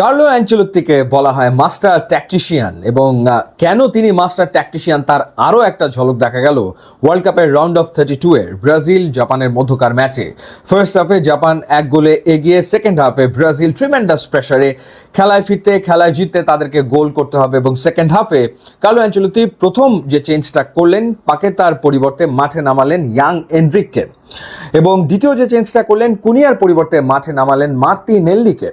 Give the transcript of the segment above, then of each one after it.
Carlo অ্যানচেলত্তিকে বলা হয় master tactician এবং কেন তিনি মাস্টার ট্যাকটিশিয়ান তার আরও একটা ঝলক দেখা গেল ওয়ার্ল্ড কাপের রাউন্ড অফ 32 এর ব্রাজিল জাপানের মধ্যকার ম্যাচে। ফার্স্ট হাফে জাপান 1 গোলে এগিয়ে, সেকেন্ড হাফে ব্রাজিল ট্রিমেন্ডাস প্রেসারে খেলায় ফিরতে খেলায় জিততে তাদেরকে গোল করতে হবে এবং সেকেন্ড হাফে কার্লো অ্যানচেলত্তি প্রথম যে চেঞ্জটা করলেন, পাকেতার পরিবর্তে মাঠে নামালেন ইয়াং এনরিককে এবং দ্বিতীয় যে চেঞ্জটা করলেন কুনিয়ার পরিবর্তে মাঠে নামালেন মার্তিনেল্লিকে।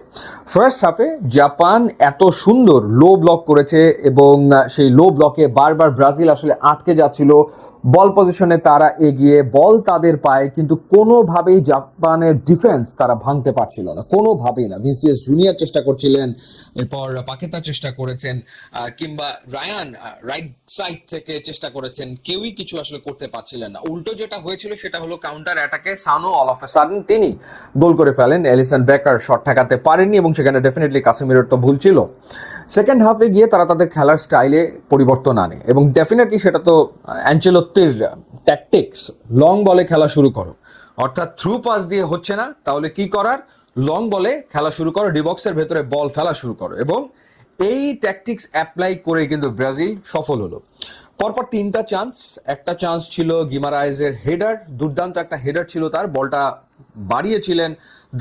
ফার্স্ট হাফে জাপান এত সুন্দর লো ব্লক করেছে এবং সেই লো ব্লকে বারবার ব্রাজিল আসলে আটকে যাচ্ছিল। বল পজিশনে তারা এগিয়ে, বল তাদের পায়ে, কিন্তু কোনোভাবেই জাপানের ডিফেন্স তারা ভাঙতে পারছিল না, কোনোভাবেই না। ভিনিসিয়াস জুনিয়র চেষ্টা করছিলেন, এরপর পাকেতা চেষ্টা করেছেন, কিংবা রায়ান রাইট সাইড থেকে চেষ্টা করেছেন, কেউই কিছু আসলে করতে পারছিলেন না। উল্টো যেটা হয়েছিল সেটা হলো কাউন্টার অ্যাটাকে সানো অল অফ এ সাডেন তিনি গোল করে ফেলেন। এলিসন বেকার শট ঠেকাতে পারেননি এবং সেখানে ডেফিনেটলি কাসেমিরোর তো ভুল ছিল। সেকেন্ড হাফে গিয়ে তারা তাদের খেলার স্টাইলে পরিবর্তন আনে এবং ডেফিনেটলি সেটা তো অ্যানচেলত্তির ট্যাকটিক্স। লং বলে খেলা শুরু করো, অর্থাৎ থ্রু পাস দিয়ে হচ্ছে না, তাহলে কি করার, লং বলে খেলা শুরু করো, ডিবক্সের ভেতরে বল ফেলা শুরু করো। এবং এই ট্যাকটিক্স অ্যাপ্লাই করে কিন্তু ব্রাজিল সফল হলো। পরপর 3টা চান্স, একটা চান্স ছিল গিমারায়েজের হেডার, দুর্দান্ত একটা হেডার ছিল তার, বলটা বাড়িয়েছিলেন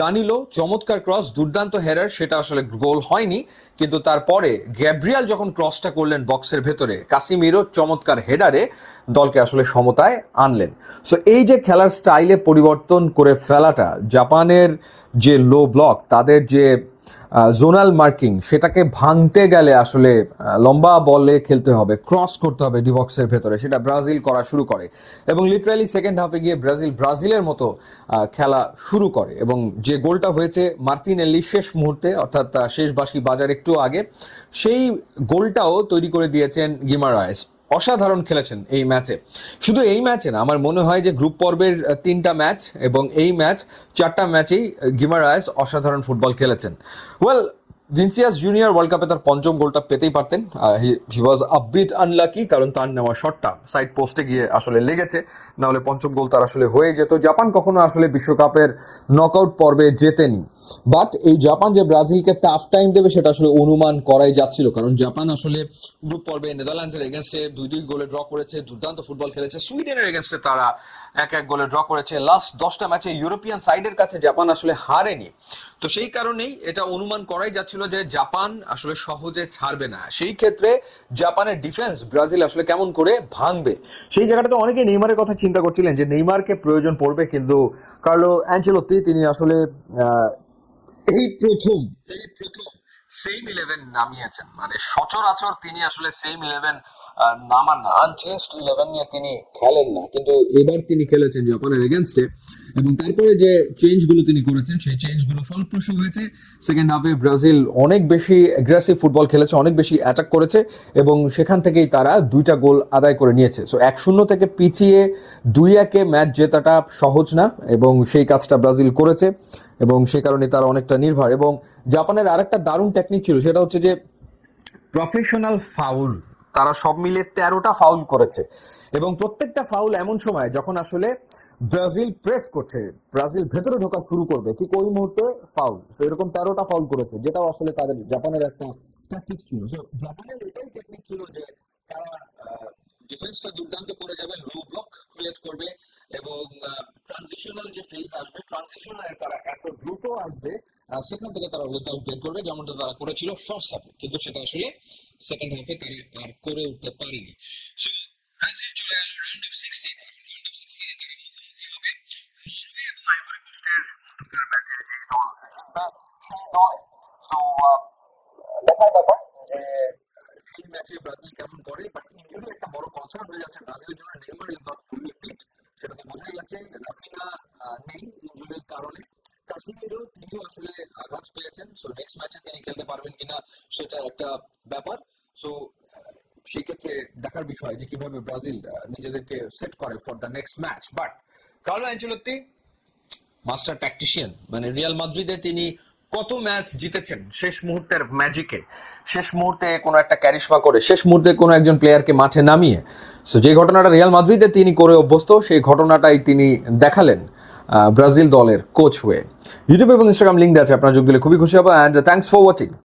দানিলো, চমৎকার ক্রস, দুর্দান্ত হেডার, সেটা আসলে গোল হয়নি। কিন্তু তারপরে গ্যাব্রিয়াল যখন ক্রসটা করলেন বক্সের ভেতরে, কাসিমিরো চমৎকার হেডারে দলকে আসলে সমতায় আনলেন। সো এই যে খেলার স্টাইলে পরিবর্তন করে ফেলাটা, জাপানের যে লো ব্লক, তাদের যে জোনাল মার্কিং, সেটাকে ভাঙতে গেলে আসলে লম্বা বলে খেলতে হবে, ক্রস করতে হবে ডিবক্সের ভেতরে, সেটা ব্রাজিল করা শুরু করে এবং লিটারালি সেকেন্ড হাফে গিয়ে ব্রাজিলের মতো খেলা শুরু করে এবং যে গোলটা হয়েছে মার্তিনেল্লি শেষ মুহূর্তে, অর্থাৎ শেষ বাঁশি বাজার একটু আগে, সেই গোলটাও তৈরি করে দিয়েছেন গিমারায়েজ। অসাধারণ খেলেছেন এই ম্যাচে। শুধু এই ম্যাচে না, আমার মনে হয় যে গ্রুপ পর্বের 3টা ম্যাচ এবং এই ম্যাচ 4টা ম্যাচেই গিমারায়েজ অসাধারণ ফুটবল খেলেছেন। ওয়েল, ভিনিসিয়াস জুনিয়র ওয়ার্ল্ড কাপে তার 5ম গোলটা পেতেই পারতেন। হি ওয়াজ আ বিট আনলাকি, কারণ তার নেওয়া শটটা সাইড পোস্টে গিয়ে আসলে লেগেছে, না হলে 5ম গোল তার আসলে হয়ে যেত। জাপান কখনো আসলে বিশ্বকাপের নকআউট পর্বে জেতেনি, বাট এই জাপান যে ব্রাজিলকে টাফ টাইম দেবে সেটা আসলে অনুমান করাই যাচ্ছিল, কারণ জাপান আসলে গ্রুপ পর্বে নেদারল্যান্ডসের এগেনস্টে 2-2 গোলে ড্র করেছে, দুর্দান্ত ফুটবল খেলেছে। সুইডেনের এগেনস্টে তারা 1-1 গোলে ড্র করেছে। লাস্ট 10টা ম্যাচে ইউরোপিয়ান সাইডের কাছে জাপান আসলে হারেনি। তো সেই কারণেই এটা অনুমান করাই যাচ্ছিল যে জাপান আসলে সহজে ছাড়বে না। সেই ক্ষেত্রে জাপানের ডিফেন্স ব্রাজিল আসলে কেমন করে ভাঙবে, সেই জায়গাটাতে অনেকে নেইমারের কথা চিন্তা করছিলেন যে নেইমারকে প্রয়োজন পড়বে, কিন্তু কার্লো অ্যানচেলত্তি তিনি আসলে এই প্রথম সেম 11 নামিয়েছেন। মানে সচরাচর তিনি আসলে সেম 11 নামান না, আনচেঞ্জড 11 নিয়ে তিনি খেলেন না, কিন্তু এবার তিনি খেলেছেন জাপানের এগেনস্টে এবং তারপরে যে চেঞ্জগুলো তিনি করেছেন সেই চেঞ্জগুলো ফলপ্রসূ হয়েছে। সেকেন্ড হাফে ব্রাজিল অনেক বেশি অ্যাগ্রেসিভ ফুটবল খেলেছে, অনেক বেশি অ্যাটাক করেছে এবং সেখান থেকেই তারা 2টা গোল আদায় করে নিয়েছে। সো 1-0 থেকে পিছিয়ে 2-1 ম্যাচ জেতাটা সহজ না এবং সেই কাজটা ব্রাজিল করেছে এবং সেই কারণে তারা অনেকটা নির্ভর। এবং জাপানের আরেকটা দারুণ টেকনিক ছিল, সেটা হচ্ছে যে প্রফেশনাল ফাউল। তারা সব মিলে 13টা ফাউল করেছে এবং প্রত্যেকটা ফাউল এমন সময় যখন আসলে ব্রাজিল প্রেস করছে, ব্রাজিল ভেতরে ঢোকা শুরু করবে, ঠিক ওই মুহূর্তে ফাউল। সো এরকম 13টা ফাউল করেছে, যেটাও আসলে তাদের জাপানের একটা ট্যাকটিক্স ছিল। সো জাপানের এটাই টেকনিক ছিল যে তারা ডিফেন্সটা দুর্দান্ত করে যাবে, লো ব্লক ক্রিয়েট করবে এবং ট্রানজিশনাল যে ফেজ আসবে, ট্রানজিশনালে তারা এত দ্রুত আসবে, সেখান থেকে তারা রেজাল্ট বের করবে, যেমনটা তারা করেছিল ফার্স্ট হাফে, কিন্তু সেটা আসলে সেকেন্ড হাফে তারা আর করে উঠতে পারেনি। সো ব্রাজিল চলে গেল রাউন্ড অফ 16। রাউন্ড অফ 16 তারা মুখোমুখি হবে নরওয়ে এবং আইভরি কোস্টের মধ্যকার ম্যাচে। যে দল জিতবে সেই দলে। সো দেখার ব্যাপার যে সেই ম্যাচে ব্রাজিল কেমন করে, বাট ইনজুরি একটা বড় কনসার্ন হয়ে যাচ্ছে ব্রাজিলের জন্য। Neymar is not fully fit, সেটা তো বোঝাই যাচ্ছে। রাফিনা নেই ইনজুরির কারণে। কাসিমিরো তিনিও আসলে আঘাত পেয়েছেন, সো নেক্সট ম্যাচে তিনি খেলতে পারবেন কিনা সেটা একটা ব্যাপার। সো সেই ক্ষেত্রে দেখার বিষয় যে কিভাবে ব্রাজিল নিজেদেরকে সেট করে for the next match. But Carlo Ancelotti master tactician, মানে রিয়াল মাদ্রিদে তিনি কত ম্যাচ জিতেছেন শেষ মুহূর্তের ম্যাজিকে, শেষ মুহূর্তে কোনো একটা ক্যারিশমা করে, শেষ মুহূর্তে কোনো একজন প্লেয়ারকে মাঠে নামিয়ে। সো যে ঘটনাটা রিয়াল মাদ্রিদে তিনি করে অভ্যস্ত, সেই ঘটনাটাই তিনি দেখালেন ব্রাজিল দলের কোচ হয়ে। ইউটিউব এবং ইনস্টাগ্রাম লিঙ্ক দেওয়া আছে, আপনারা যোগ দিলে খুবই খুশি হবো। And thanks for watching.